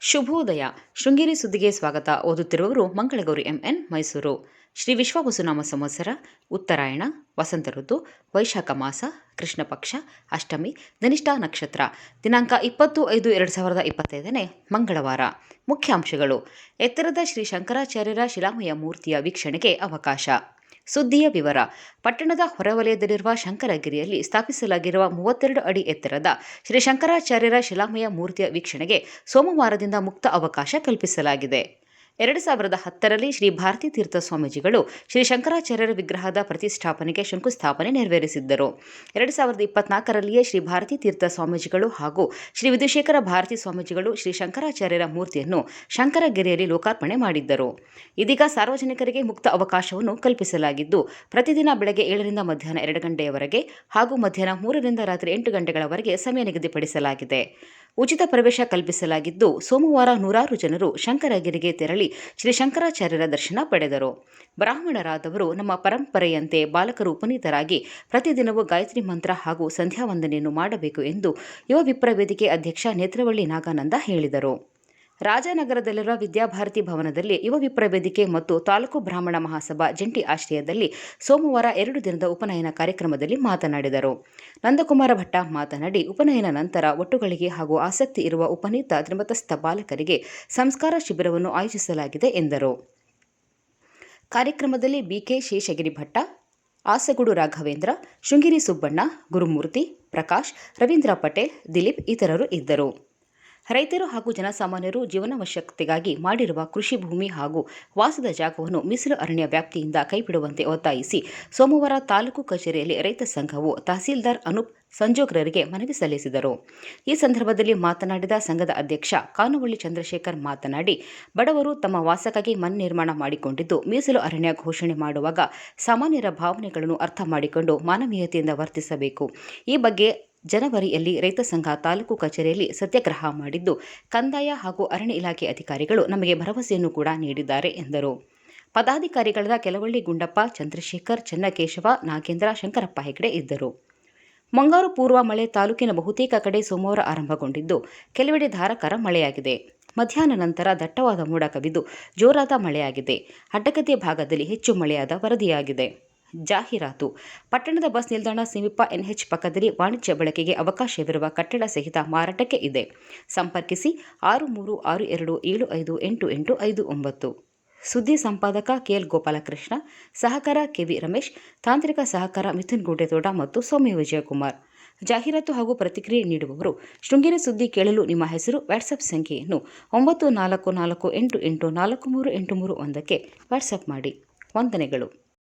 ಶುಭೋದಯ. ಶೃಂಗೇರಿ ಸುದ್ದಿಗೆ ಸ್ವಾಗತ. ಓದುತ್ತಿರುವವರು ಮಂಗಳಗೌರಿ ಎಂಎನ್, ಮೈಸೂರು. ಶ್ರೀ ವಿಶ್ವಾವಸುನಾಮ ಸಂವತ್ಸರ, ಉತ್ತರಾಯಣ, ವಸಂತ ಋತು, ವೈಶಾಖ ಮಾಸ, ಕೃಷ್ಣ ಪಕ್ಷ, ಅಷ್ಟಮಿ, ಧನಿಷ್ಠಾ ನಕ್ಷತ್ರ. ದಿನಾಂಕ 20/5/2025 ಮಂಗಳವಾರ. ಮುಖ್ಯಾಂಶಗಳು: ಎತ್ತರದ ಶ್ರೀ ಶಂಕರಾಚಾರ್ಯರ ಶಿಲಾಮಯ ಮೂರ್ತಿಯ ವೀಕ್ಷಣೆಗೆ ಅವಕಾಶ. ಸುದ್ದಿಯ ವಿವರ: ಪಟ್ಟಣದ ಹೊರವಲಯದಲ್ಲಿರುವ ಶಂಕರಗಿರಿಯಲ್ಲಿ ಸ್ಥಾಪಿಸಲಾಗಿರುವ 32 ಅಡಿ ಎತ್ತರದ ಶ್ರೀ ಶಂಕರಾಚಾರ್ಯರ ಶಿಲಾಮಯ ಮೂರ್ತಿಯ ವೀಕ್ಷಣೆಗೆ ಸೋಮವಾರದಿಂದ ಮುಕ್ತ ಅವಕಾಶ ಕಲ್ಪಿಸಲಾಗಿದೆ. 2010ರಲ್ಲಿ ಶ್ರೀ ಭಾರತೀ ತೀರ್ಥ ಸ್ವಾಮೀಜಿಗಳು ಶ್ರೀ ಶಂಕರಾಚಾರ್ಯರ ವಿಗ್ರಹದ ಪ್ರತಿಷ್ಠಾಪನೆಗೆ ಶಂಕುಸ್ಥಾಪನೆ ನೆರವೇರಿಸಿದ್ದರು. 2024ರಲ್ಲಿಯೇ ಶ್ರೀ ಭಾರತೀ ತೀರ್ಥ ಸ್ವಾಮೀಜಿಗಳು ಹಾಗೂ ಶ್ರೀ ವಿಧುಶೇಖರ ಭಾರತೀ ಸ್ವಾಮೀಜಿಗಳು ಶ್ರೀ ಶಂಕರಾಚಾರ್ಯರ ಮೂರ್ತಿಯನ್ನು ಶಂಕರಗಿರಿಯಲ್ಲಿ ಲೋಕಾರ್ಪಣೆ ಮಾಡಿದ್ದರು. ಇದೀಗ ಸಾರ್ವಜನಿಕರಿಗೆ ಮುಕ್ತ ಅವಕಾಶವನ್ನು ಕಲ್ಪಿಸಲಾಗಿದ್ದು, ಪ್ರತಿದಿನ ಬೆಳಗ್ಗೆ 7ರಿಂದ ಮಧ್ಯಾಹ್ನ 2 ಗಂಟೆಯವರೆಗೆ ಹಾಗೂ ಮಧ್ಯಾಹ್ನ 3ರಿಂದ ರಾತ್ರಿ 8 ಗಂಟೆಗಳವರೆಗೆ ಸಮಯ ನಿಗದಿಪಡಿಸಲಾಗಿದೆ. ಉಚಿತ ಪ್ರವೇಶ ಕಲ್ಪಿಸಲಾಗಿದ್ದು, ಸೋಮವಾರ ನೂರಾರು ಜನರು ಶಂಕರಗಿರಿಗೆ ತೆರಳಿ ಶ್ರೀ ಶಂಕರಾಚಾರ್ಯರ ದರ್ಶನ ಪಡೆದರು. ಬ್ರಾಹ್ಮಣರಾದವರು ನಮ್ಮ ಪರಂಪರೆಯಂತೆ ಬಾಲಕರು ಉಪನೀತರಾಗಿ ಪ್ರತಿದಿನವೂ ಗಾಯತ್ರಿ ಮಂತ್ರ ಹಾಗೂ ಸಂಧ್ಯಾ ವಂದನೆಯನ್ನು ಮಾಡಬೇಕು ಎಂದು ಯುವ ವಿಪ್ರ ವೇದಿಕೆ ಅಧ್ಯಕ್ಷ ನೇತ್ರವಳ್ಳಿ ನಾಗಾನಂದ ಹೇಳಿದರು. ರಾಜನಗರದಲ್ಲಿರುವ ವಿದ್ಯಾಭಾರತಿ ಭವನದಲ್ಲಿ ಯುವ ವಿಪ್ರ ವೇದಿಕೆ ಮತ್ತು ತಾಲೂಕು ಬ್ರಾಹ್ಮಣ ಮಹಾಸಭಾ ಜಂಟಿ ಆಶ್ರಯದಲ್ಲಿ ಸೋಮವಾರ 2 ದಿನದ ಉಪನಯನ ಕಾರ್ಯಕ್ರಮದಲ್ಲಿ ಮಾತನಾಡಿದರು. ನಂದಕುಮಾರ ಭಟ್ಟ ಮಾತನಾಡಿ, ಉಪನಯನ ನಂತರ ಒಟ್ಟುಗಳಿಗೆ ಹಾಗೂ ಆಸಕ್ತಿ ಇರುವ ಉಪನೀತ ತ್ರಿಮತಸ್ಥ ಬಾಲಕರಿಗೆ ಸಂಸ್ಕಾರ ಶಿಬಿರವನ್ನು ಆಯೋಜಿಸಲಾಗಿದೆ ಎಂದರು. ಕಾರ್ಯಕ್ರಮದಲ್ಲಿ ಬಿಕೆ ಶೇಷಗಿರಿ ಭಟ್ಟ, ಆಸಗೂಡು ರಾಘವೇಂದ್ರ, ಶೃಂಗೇರಿ ಸುಬ್ಬಣ್ಣ, ಗುರುಮೂರ್ತಿ, ಪ್ರಕಾಶ್, ರವೀಂದ್ರ ಪಟೇಲ್, ದಿಲೀಪ್ ಇತರರು ಇದ್ದರು. ರೈತರು ಹಾಗೂ ಜನಸಾಮಾನ್ಯರು ಜೀವನಾವಶ್ಯಕತೆಗಾಗಿ ಮಾಡಿರುವ ಕೃಷಿ ಭೂಮಿ ಹಾಗೂ ವಾಸದ ಜಾಗವನ್ನು ಮೀಸಲು ಅರಣ್ಯ ವ್ಯಾಪ್ತಿಯಿಂದ ಕೈಬಿಡುವಂತೆ ಒತ್ತಾಯಿಸಿ ಸೋಮವಾರ ತಾಲೂಕು ಕಚೇರಿಯಲ್ಲಿ ರೈತ ಸಂಘವು ತಹಸೀಲ್ದಾರ್ ಅನೂಪ್ ಸಂಜೋಗ್ರರಿಗೆ ಮನವಿ ಸಲ್ಲಿಸಿದರು. ಈ ಸಂದರ್ಭದಲ್ಲಿ ಮಾತನಾಡಿದ ಸಂಘದ ಅಧ್ಯಕ್ಷ ಕಾನುವಳ್ಳಿ ಚಂದ್ರಶೇಖರ್ ಮಾತನಾಡಿ, ಬಡವರು ತಮ್ಮ ವಾಸಕ್ಕಾಗಿ ಮನೆ ನಿರ್ಮಾಣ ಮಾಡಿಕೊಂಡಿದ್ದು, ಮೀಸಲು ಅರಣ್ಯ ಘೋಷಣೆ ಮಾಡುವಾಗ ಸಾಮಾನ್ಯರ ಭಾವನೆಗಳನ್ನು ಅರ್ಥ ಮಾಡಿಕೊಂಡು ಮಾನವೀಯತೆಯಿಂದ ವರ್ತಿಸಬೇಕು. ಈ ಬಗ್ಗೆ ಜನವರಿಯಲ್ಲಿ ರೈತ ಸಂಘ ತಾಲೂಕು ಕಚೇರಿಯಲ್ಲಿ ಸತ್ಯಾಗ್ರಹ ಮಾಡಿದ್ದು, ಕಂದಾಯ ಹಾಗೂ ಅರಣ್ಯ ಇಲಾಖೆ ಅಧಿಕಾರಿಗಳು ನಮಗೆ ಭರವಸೆಯನ್ನು ಕೂಡ ನೀಡಿದ್ದಾರೆ ಎಂದರು. ಪದಾಧಿಕಾರಿಗಳಾದ ಕೆಲವಳ್ಳಿ ಗುಂಡಪ್ಪ, ಚಂದ್ರಶೇಖರ್, ಚನ್ನಕೇಶವ, ನಾಗೇಂದ್ರ, ಶಂಕರಪ್ಪ ಹೆಗಡೆ ಇದ್ದರು. ಮುಂಗಾರು ಪೂರ್ವ ಮಳೆ ತಾಲೂಕಿನ ಬಹುತೇಕ ಕಡೆ ಸೋಮವಾರ ಆರಂಭಗೊಂಡಿದ್ದು, ಕೆಲವೆಡೆ ಧಾರಾಕಾರ ಮಳೆಯಾಗಿದೆ. ಮಧ್ಯಾಹ್ನ ನಂತರ ದಟ್ಟವಾದ ಮೋಡ ಕವಿದು ಜೋರಾದ ಮಳೆಯಾಗಿದೆ. ಅಡ್ಡಗದ್ದೆ ಭಾಗದಲ್ಲಿ ಹೆಚ್ಚು ಮಳೆಯಾದ ವರದಿಯಾಗಿದೆ. ಜಾಹೀರಾತು: ಪಟ್ಟಣದ ಬಸ್ ನಿಲ್ದಾಣ ಸಮೀಪ ಎನ್ಎಚ್ ಪಕ್ಕದಲ್ಲಿ ವಾಣಿಜ್ಯ ಬಳಕೆಗೆ ಅವಕಾಶವಿರುವ ಕಟ್ಟಡ ಸಹಿತ ಮಾರಾಟಕ್ಕೆ ಇದೆ. ಸಂಪರ್ಕಿಸಿ 6362758859. ಸುದ್ದಿ ಸಂಪಾದಕ ಕೆಎಲ್ ಗೋಪಾಲಕೃಷ್ಣ, ಸಹಕಾರ ಕೆವಿ ರಮೇಶ್, ತಾಂತ್ರಿಕ ಸಹಕಾರ ಮಿಥುನ್ ಗುಡ್ಡೆತೋಟ ಮತ್ತು ಸೌಮ್ಯ ವಿಜಯಕುಮಾರ್. ಜಾಹೀರಾತು ಹಾಗೂ ಪ್ರತಿಕ್ರಿಯೆ ನೀಡುವವರು ಶೃಂಗೇರಿ ಸುದ್ದಿ ಕೇಳಲು ನಿಮ್ಮ ಹೆಸರು, ವಾಟ್ಸಪ್ ಸಂಖ್ಯೆಯನ್ನು 9448884381ಕ್ಕೆ ವಾಟ್ಸಪ್ ಮಾಡಿ. ವಂದನೆಗಳು.